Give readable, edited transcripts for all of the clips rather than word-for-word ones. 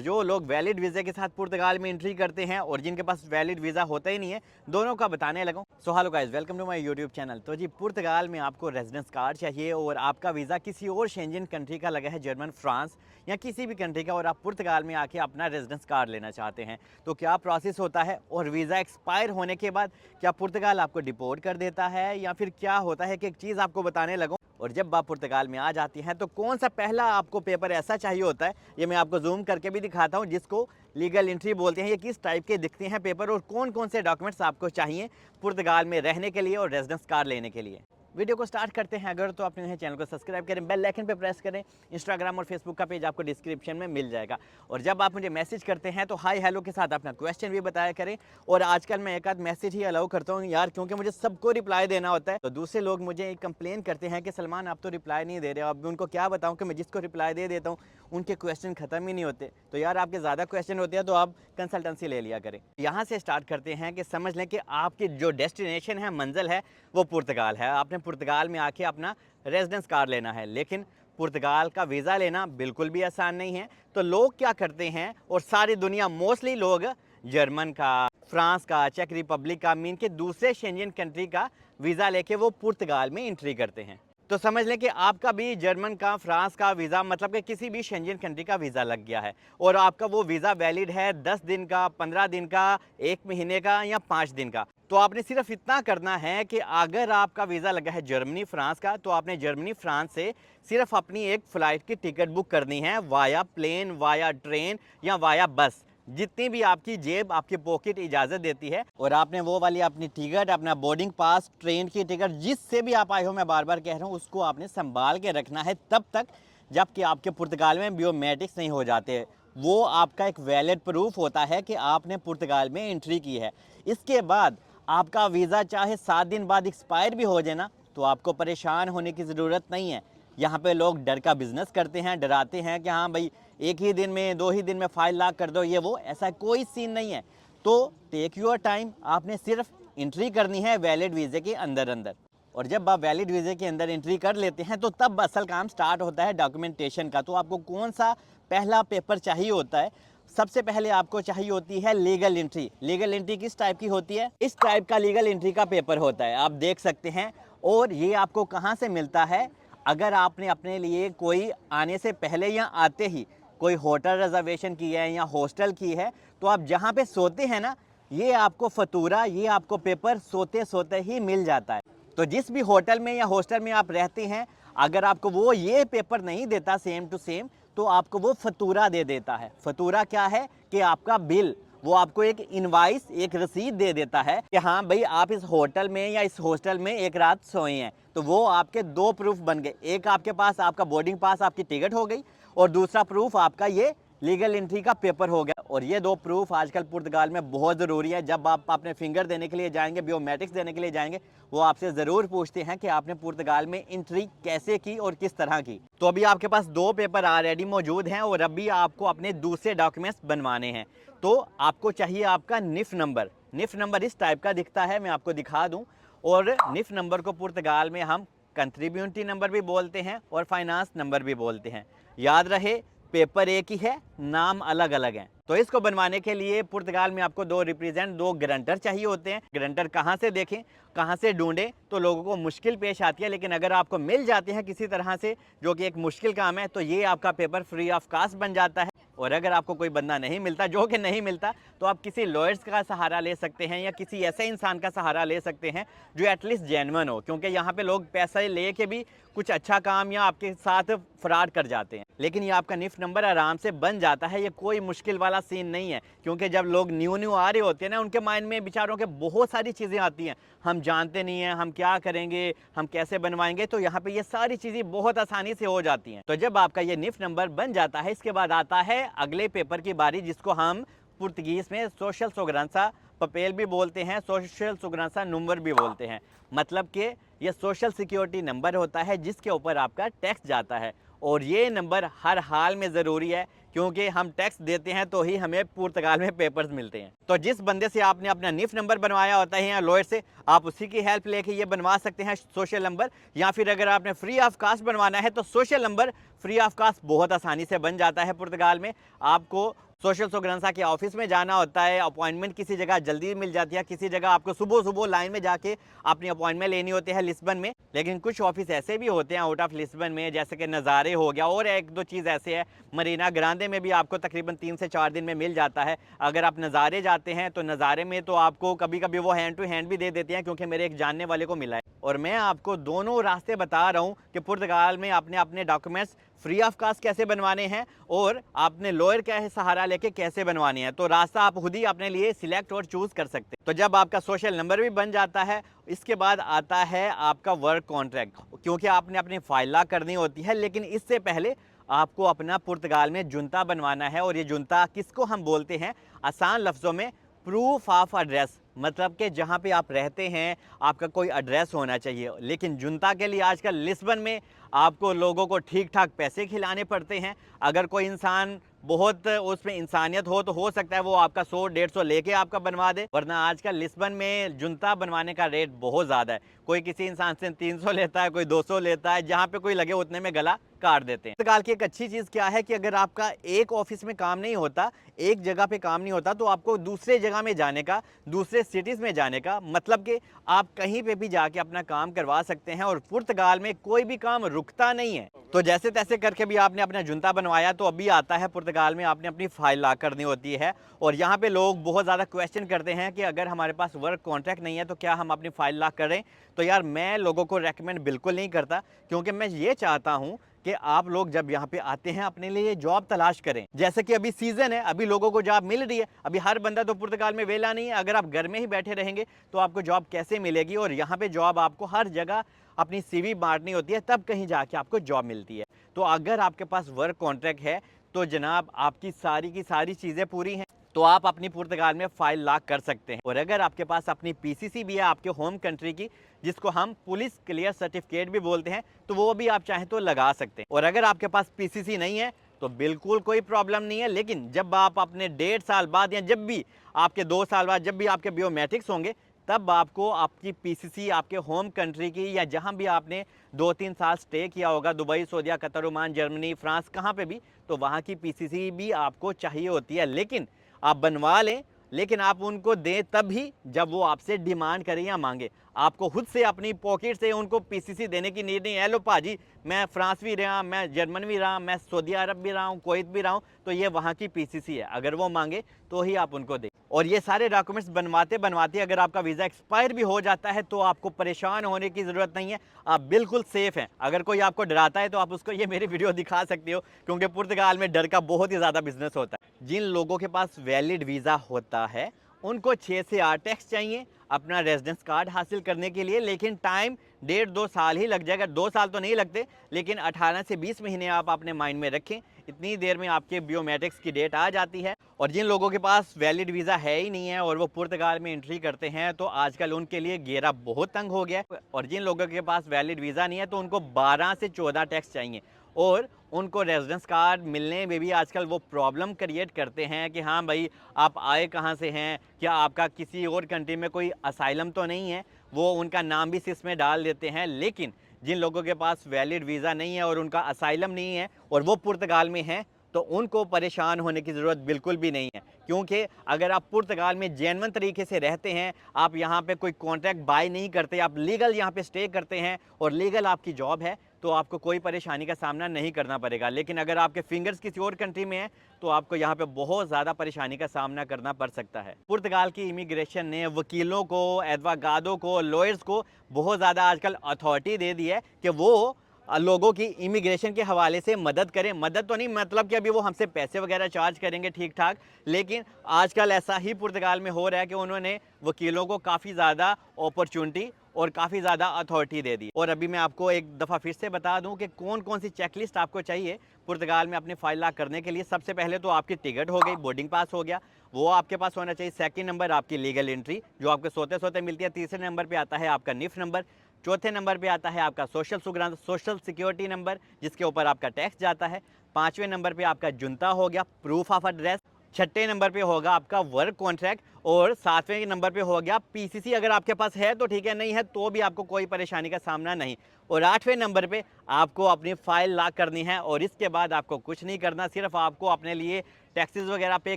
जो लोग valid visa के साथ पुर्तगाल में एंट्री करते हैं और जिनके पास वैलिड वीज़ा होता ही नहीं है, दोनों का बताने लगा हूँ। So hello guys, welcome to my YouTube channel. तो जी, पुर्तगाल में आपको रेजिडेंस कार्ड चाहिए और आपका वीज़ा किसी और शेंजन कंट्री का लगा है, जर्मन, फ्रांस या किसी भी कंट्री का, और आप पुर्तगाल में आके अपना रेजिडेंस कार्ड लेना चाहते हैं। तो क्या प्रोसेस होता है और वीज़ा एक्सपायर होने के बाद क्या पुर्तगाल आपको डिपोर्ट कर देता है या फिर क्या होता है, कि एक चीज़ आपको बताने लगा। और जब आप पुर्तगाल में आ जाती हैं तो कौन सा पहला आपको पेपर ऐसा चाहिए होता है, ये मैं आपको जूम करके भी दिखाता हूँ, जिसको लीगल एंट्री बोलते हैं। ये किस टाइप के दिखते हैं पेपर और कौन कौन से डॉक्यूमेंट्स आपको चाहिए पुर्तगाल में रहने के लिए और रेजिडेंस कार्ड लेने के लिए। वीडियो को स्टार्ट करते हैं। अगर तो आपने चैनल को सब्सक्राइब करें, बेल आइकन पे प्रेस करें। इंस्टाग्राम और फेसबुक का पेज आपको डिस्क्रिप्शन में मिल जाएगा। और जब आप मुझे मैसेज करते हैं तो हाय हेलो के साथ अपना क्वेश्चन भी बताया करें। और आजकल मैं एक आध मैसेज ही अलाउ करता हूँ यार, क्योंकि मुझे सबको रिप्लाई देना होता है। तो दूसरे लोग मुझे कंप्लेन करते हैं कि सलमान आप तो रिप्लाई नहीं दे रहे हो। अब उनको क्या बताऊँ कि मैं जिसको रिप्लाई दे देता हूँ उनके क्वेश्चन ख़त्म ही नहीं होते। तो यार, आपके ज़्यादा क्वेश्चन होते हैं तो आप कंसल्टेंसी ले लिया करें। यहाँ से स्टार्ट करते हैं कि समझ लें कि आपकी जो डेस्टिनेशन है, मंजिल है, वो पुर्तगाल है। आपने पुर्तगाल में आके अपना रेजिडेंस कार्ड लेना है, लेकिन पुर्तगाल का वीज़ा लेना बिल्कुल भी आसान नहीं है। तो लोग क्या करते हैं, और सारी दुनिया मोस्टली लोग जर्मन का, फ्रांस का, चेक रिपब्लिक का, मीन के दूसरे शेंजन कंट्री का वीज़ा लेके वो पुर्तगाल में एंट्री करते हैं। तो समझ लें कि आपका भी जर्मन का, फ्रांस का वीज़ा, मतलब कि किसी भी शेंजन कंट्री का वीज़ा लग गया है और आपका वो वीज़ा वैलिड है 10 दिन का, 15 दिन का, 1 महीने का या 5 दिन का। तो आपने सिर्फ इतना करना है कि अगर आपका वीज़ा लगा है जर्मनी, फ्रांस का, तो आपने जर्मनी, फ्रांस से सिर्फ अपनी एक फ़्लाइट की टिकट बुक करनी है, वाया प्लेन, वाया ट्रेन या वाया बस, जितनी भी आपकी जेब, आपकी पॉकेट इजाज़त देती है। और आपने वो वाली अपनी टिकट, अपना बोर्डिंग पास, ट्रेन की टिकट, जिससे भी आप आए हो, मैं बार बार कह रहा हूँ, उसको आपने संभाल के रखना है तब तक जबकि आपके पुर्तगाल में बायोमेट्रिक्स नहीं हो जाते। वो आपका एक वैलिड प्रूफ होता है कि आपने पुर्तगाल में एंट्री की है। इसके बाद आपका वीज़ा चाहे 7 दिन बाद एक्सपायर भी हो जाए ना, तो आपको परेशान होने की ज़रूरत नहीं है। यहाँ पे लोग डर का बिजनेस करते हैं, डराते हैं कि हाँ भाई, एक ही दिन में, 2 ही दिन में फाइल लॉक कर दो, ये वो, ऐसा कोई सीन नहीं है। तो टेक योर टाइम, आपने सिर्फ एंट्री करनी है वैलिड वीज़े के अंदर अंदर। और जब आप वैलिड वीज़े के अंदर एंट्री कर लेते हैं तो तब असल काम स्टार्ट होता है डॉक्यूमेंटेशन का। तो आपको कौन सा पहला पेपर चाहिए होता है? सबसे पहले आपको चाहिए होती है लीगल एंट्री। लीगल एंट्री किस टाइप की होती है? इस टाइप का लीगल एंट्री का पेपर होता है, आप देख सकते हैं। और ये आपको कहाँ से मिलता है? अगर आपने अपने लिए कोई आने से पहले या आते ही कोई होटल रिजर्वेशन की है या हॉस्टल की है, तो आप जहाँ पे सोते हैं ना, ये आपको फतूरा, ये आपको पेपर सोते सोते ही मिल जाता है। तो जिस भी होटल में या हॉस्टल में आप रहते हैं, अगर आपको वो ये पेपर नहीं देता सेम टू सेम, तो आपको वो फतूरा दे देता है। फतूरा क्या है? कि आपका बिल, वो आपको एक इनवाइस, एक रसीद दे देता है कि हाँ भाई, आप इस होटल में या इस हॉस्टल में एक रात सोए हैं। तो वो आपके दो प्रूफ बन गए। एक आपके पास आपका बोर्डिंग पास, आपकी टिकट हो गई, और दूसरा प्रूफ आपका ये लीगल एंट्री का पेपर हो गया। और ये दो प्रूफ आजकल पुर्तगाल में बहुत ज़रूरी है। जब आप अपने फिंगर देने के लिए जाएंगे, बायोमेट्रिक्स देने के लिए जाएंगे, वो आपसे ज़रूर पूछते हैं कि आपने पुर्तगाल में एंट्री कैसे की और किस तरह की। तो अभी आपके पास दो पेपर ऑलरेडी मौजूद हैं और अभी आपको अपने दूसरे डॉक्यूमेंट्स बनवाने हैं। तो आपको चाहिए आपका निफ नंबर। निफ नंबर इस टाइप का दिखता है, मैं आपको दिखा दूँ। और निफ नंबर को पुर्तगाल में हम कंट्रीब्यूटी नंबर भी बोलते हैं और फाइनेंस नंबर भी बोलते हैं। याद रहे, पेपर एक ही है, नाम अलग अलग हैं। तो इसको बनवाने के लिए पुर्तगाल में आपको दो गारंटर चाहिए होते हैं। गारंटर कहाँ से देखें, कहाँ से ढूंढें, तो लोगों को मुश्किल पेश आती है, लेकिन अगर आपको मिल जाते हैं किसी तरह से, जो कि एक मुश्किल काम है, तो ये आपका पेपर फ्री ऑफ कास्ट बन जाता है। और अगर आपको कोई बंदा नहीं मिलता, जो कि नहीं मिलता, तो आप किसी लॉयर्स का सहारा ले सकते हैं या किसी ऐसे इंसान का सहारा ले सकते हैं जो एटलीस्ट जेन्युइन हो, क्योंकि यहाँ पे लोग पैसा ले के भी कुछ अच्छा काम या आपके साथ फ्रॉड कर जाते हैं। लेकिन ये आपका निफ नंबर आराम से बन जाता है, ये कोई मुश्किल वाला सीन नहीं है। क्योंकि जब लोग न्यू न्यू आ रहे होते हैं ना, उनके माइंड में बेचारों के बहुत सारी चीज़ें आती हैं। हम जानते नहीं हैं, हम क्या करेंगे, हम कैसे बनवाएंगे। तो यहाँ पे ये सारी चीज़ें बहुत आसानी से हो जाती हैं। तो जब आपका ये निफ नंबर बन जाता है, इसके बाद आता है अगले पेपर की बारी, जिसको हम पुर्तगीज़ में सोशल सोगरांसा पपेल भी बोलते हैं, सोशल सोगरांसा नंबर भी बोलते हैं। मतलब कि ये सोशल सिक्योरिटी नंबर होता है जिसके ऊपर आपका टैक्स जाता है। और ये नंबर हर हाल में ज़रूरी है, क्योंकि हम टैक्स देते हैं तो ही हमें पुर्तगाल में पेपर्स मिलते हैं। तो जिस बंदे से आपने अपना निफ नंबर बनवाया होता है या लॉयर से, आप उसी की हेल्प लेके ये बनवा सकते हैं सोशल नंबर। या फिर अगर आपने फ्री ऑफ कास्ट बनवाना है तो social number free of cost बहुत आसानी से बन जाता है पुर्तगाल में। आपको सोशल सोगरंसा के ऑफिस में जाना होता है, अपॉइंटमेंट किसी जगह जल्दी मिल जाती है, किसी जगह आपको सुबह सुबह लाइन में जाके अपनी अपॉइंटमेंट लेनी होती है लिस्बन में। लेकिन कुछ ऑफिस ऐसे भी होते हैं आउट ऑफ लिस्बन में, जैसे कि नज़ारे हो गया, और एक दो चीज़ ऐसे है, मरीना ग्रांडे में भी आपको तकरीबन 3 से 4 दिन में मिल जाता है। अगर आप नज़ारे जाते हैं तो नज़ारे में तो आपको कभी कभी वो हैंड टू हैंड भी दे देते हैं, क्योंकि मेरे एक जानने वाले को मिला है। और मैं आपको दोनों रास्ते बता रहा हूँ कि पुर्तगाल में आपने अपने डॉक्यूमेंट्स फ्री ऑफ कास्ट कैसे बनवाने हैं और आपने लॉयर का सहारा लेके कैसे बनवानी है। तो रास्ता आप खुद ही अपने लिए सिलेक्ट और चूज़ कर सकते हैं। तो जब आपका सोशल नंबर भी बन जाता है, इसके बाद आता है आपका वर्क कॉन्ट्रैक्ट, क्योंकि आपने अपनी फाइल लॉक करनी होती है। लेकिन इससे पहले आपको अपना पुर्तगाल में जुनता बनवाना है। और ये जुनता किसको हम बोलते हैं, आसान लफ्ज़ों में प्रूफ ऑफ एड्रेस, मतलब कि जहाँ पे आप रहते हैं आपका कोई एड्रेस होना चाहिए। लेकिन जुनता के लिए आजकल लिस्बन में आपको लोगों को ठीक ठाक पैसे खिलाने पड़ते हैं। अगर कोई इंसान बहुत उसमें इंसानियत हो सकता है वो आपका 100-150 लेके आपका बनवा दे, वरना आजकल लिस्बन में जुनता बनवाने का रेट बहुत ज़्यादा है। कोई किसी इंसान से 300 लेता है, कोई 200 लेता है, जहाँ पे कोई लगे उतने में गला काट देते हैं। पुर्तगाल की एक अच्छी चीज़ क्या है कि अगर आपका एक ऑफिस में काम नहीं होता, एक जगह पे काम नहीं होता, तो आपको दूसरे जगह में जाने का, दूसरे सिटीज़ में जाने का, मतलब कि आप कहीं पे भी जाके अपना काम करवा सकते हैं। और पुर्तगाल में कोई भी काम रुकता नहीं है। तो जैसे तैसे करके भी आपने अपना जुनता बनवाया, तो अभी आता है पुर्तगाल में आपने अपनी फाइल लॉक करनी होती है। और यहाँ पे लोग बहुत ज़्यादा क्वेश्चन करते हैं कि अगर हमारे पास वर्क कॉन्ट्रैक्ट नहीं है तो क्या हम अपनी फाइल लॉक करें। तो यार मैं लोगों को रेकमेंड बिल्कुल नहीं करता, क्योंकि मैं ये चाहता हूँ कि आप लोग जब यहाँ पे आते हैं अपने लिए जॉब तलाश करें। जैसे कि अभी सीज़न है, अभी लोगों को जॉब मिल रही है। अभी हर बंदा तो पुर्तगाल में वेला नहीं है। अगर आप घर में ही बैठे रहेंगे तो आपको जॉब कैसे मिलेगी। और यहाँ पे जॉब आपको हर जगह अपनी सीवी बांटनी होती है, तब कहीं जाके आपको जॉब मिलती है। तो अगर आपके पास वर्क कॉन्ट्रैक्ट है तो जनाब आपकी सारी की सारी चीज़ें पूरी हैं, तो आप अपनी पुर्तगाल में फाइल लॉक कर सकते हैं। और अगर आपके पास अपनी पीसीसी भी है आपके होम कंट्री की, जिसको हम पुलिस क्लियर सर्टिफिकेट भी बोलते हैं, तो वो भी आप चाहें तो लगा सकते हैं। और अगर आपके पास पीसीसी नहीं है तो बिल्कुल कोई प्रॉब्लम नहीं है। लेकिन जब आप अपने 1.5 साल बाद या जब भी आपके 2 साल बाद जब भी आपके बायोमेट्रिक्स होंगे, तब आपको आपकी पीसीसी आपके होम कंट्री की, या जहां भी आपने 2-3 साल स्टे किया होगा, दुबई, सऊदीया, कतर, ओमान, जर्मनी, फ्रांस, कहाँ पे भी, तो वहाँ की पीसीसी भी आपको चाहिए होती है। लेकिन आप बनवा लें, लेकिन आप उनको दें तब ही जब वो आपसे डिमांड करें या मांगे। आपको खुद से अपनी पॉकेट से उनको पीसीसी देने की नीड नहीं है। लो पाजी, मैं फ्रांस भी रहा, मैं जर्मन भी रहा, मैं सऊदी अरब भी रहा हूँ, कुवैत भी रहा हूँ, तो ये वहाँ की पीसीसी है। अगर वो मांगे तो ही आप उनको दें। और ये सारे डॉक्यूमेंट्स बनवाते बनवाते अगर आपका वीज़ा एक्सपायर भी हो जाता है तो आपको परेशान होने की ज़रूरत नहीं है, आप बिल्कुल सेफ़ हैं। अगर कोई आपको डराता है तो आप उसको ये मेरी वीडियो दिखा सकते हो, क्योंकि पुर्तगाल में डर का बहुत ही ज़्यादा बिजनेस होता है। जिन लोगों के पास वैलिड वीज़ा होता है उनको 6 से 8 टैक्स चाहिए अपना रेजिडेंस कार्ड हासिल करने के लिए। लेकिन टाइम 1.5-2 साल ही लग जाएगा। 2 साल तो नहीं लगते, लेकिन 18 से 20 महीने आप अपने माइंड में रखें। इतनी देर में आपके बायोमेट्रिक्स की डेट आ जाती है। और जिन लोगों के पास वैलिड वीज़ा है ही नहीं है और वो पुर्तगाल में एंट्री करते हैं, तो आजकल उनके लिए घेरा बहुत तंग हो गया है। और जिन लोगों के पास वैलिड वीज़ा नहीं है तो उनको 12 से 14 टैक्स चाहिए। और उनको रेजिडेंस कार्ड मिलने में भी आजकल वो प्रॉब्लम क्रिएट करते हैं कि हाँ भाई, आप आए कहाँ से हैं, क्या आपका किसी और कंट्री में कोई असाइलम तो नहीं है। वो उनका नाम भी इसमें डाल देते हैं। लेकिन जिन लोगों के पास वैलिड वीज़ा नहीं है और उनका असाइलम नहीं है और वो पुर्तगाल में हैं, तो उनको परेशान होने की ज़रूरत बिल्कुल भी नहीं है। क्योंकि अगर आप पुर्तगाल में जेन्युइन तरीके से रहते हैं, आप यहाँ पे कोई कॉन्ट्रैक्ट बाय नहीं करते, आप लीगल यहाँ पे स्टे करते हैं और लीगल आपकी जॉब है, तो आपको कोई परेशानी का सामना नहीं करना पड़ेगा। लेकिन अगर आपके फिंगर्स किसी और कंट्री में हैं, तो आपको यहाँ पे बहुत ज़्यादा परेशानी का सामना करना पड़ सकता है। पुर्तगाल की इमिग्रेशन ने वकीलों को, एडवोकातों को, लॉयर्स को बहुत ज़्यादा आजकल अथॉरिटी दे दी है कि वो लोगों की इमिग्रेशन के हवाले से मदद करें। मदद तो नहीं मतलब कि अभी वो हमसे पैसे वगैरह चार्ज करेंगे ठीक ठाक, लेकिन आजकल ऐसा ही पुर्तगाल में हो रहा है कि उन्होंने वकीलों को काफ़ी ज़्यादा अपॉर्चुनिटी और काफ़ी ज़्यादा अथॉरिटी दे दी। और अभी मैं आपको एक दफ़ा फिर से बता दूं कि कौन कौन सी चेकलिस्ट आपको चाहिए पुर्तगाल में अपनी फाइल लॉक करने के लिए। सबसे पहले तो आपकी टिकट हो गई, बोर्डिंग पास हो गया, वो आपके पास होना चाहिए। सेकंड नंबर आपकी लीगल एंट्री जो आपको सोते सोते मिलती है। तीसरे नंबर पे आता है आपका निफ नंबर। चौथे नंबर पे आता है आपका सोशल सिक्योरिटी नंबर, जिसके ऊपर आपका टैक्स जाता है। पाँचवें नंबर पे आपका जुनता हो गया, प्रूफ ऑफ एड्रेस। छठे नंबर पे होगा आपका वर्क कॉन्ट्रैक्ट। और सातवें नंबर पे हो गया पीसीसी। अगर आपके पास है तो ठीक है, नहीं है तो भी आपको कोई परेशानी का सामना नहीं। और आठवें नंबर पे आपको अपनी फाइल लॉक करनी है और इसके बाद आपको कुछ नहीं करना, सिर्फ आपको अपने लिए टैक्सेस वगैरह पे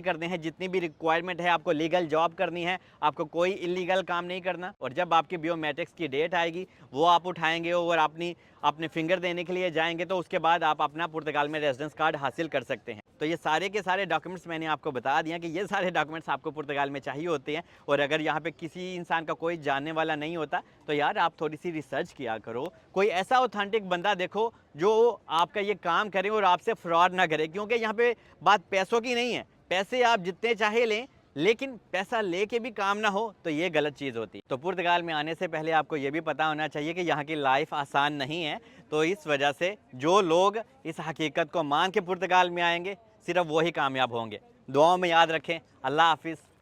करने हैं, जितनी भी रिक्वायरमेंट है, आपको लीगल जॉब करनी है, आपको कोई इलीगल काम नहीं करना। और जब आपकी बायोमेट्रिक्स की डेट आएगी वो आप उठाएंगे और अपने फिंगर देने के लिए जाएंगे, तो उसके बाद आप अपना पुर्तगाल में रेजिडेंस कार्ड हासिल कर सकते हैं। तो ये सारे के सारे डॉक्यूमेंट्स मैंने आपको बता दिया कि ये सारे डॉक्यूमेंट्स आपको पुर्तगाल में चाहिए होते हैं। और अगर यहाँ पे किसी इंसान का कोई जानने वाला नहीं होता तो यार आप थोड़ी सी रिसर्च किया करो, कोई ऐसा ऑथेंटिक बंदा देखो जो आपका ये काम करे और आपसे फ्रॉड ना करे, क्योंकि यहाँ पे बात पैसों की नहीं है। पैसे आप जितने चाहे लें, लेकिन पैसा लेके भी काम ना हो तो ये गलत चीज़ होती है। तो पुर्तगाल में आने से पहले आपको ये भी पता होना चाहिए कि यहाँ की लाइफ आसान नहीं है। तो इस वजह से जो लोग इस हकीकत को मान के पुर्तगाल में आएंगे, सिर्फ वही कामयाब होंगे। दुआओं में याद रखें। अल्लाह हाफिज़।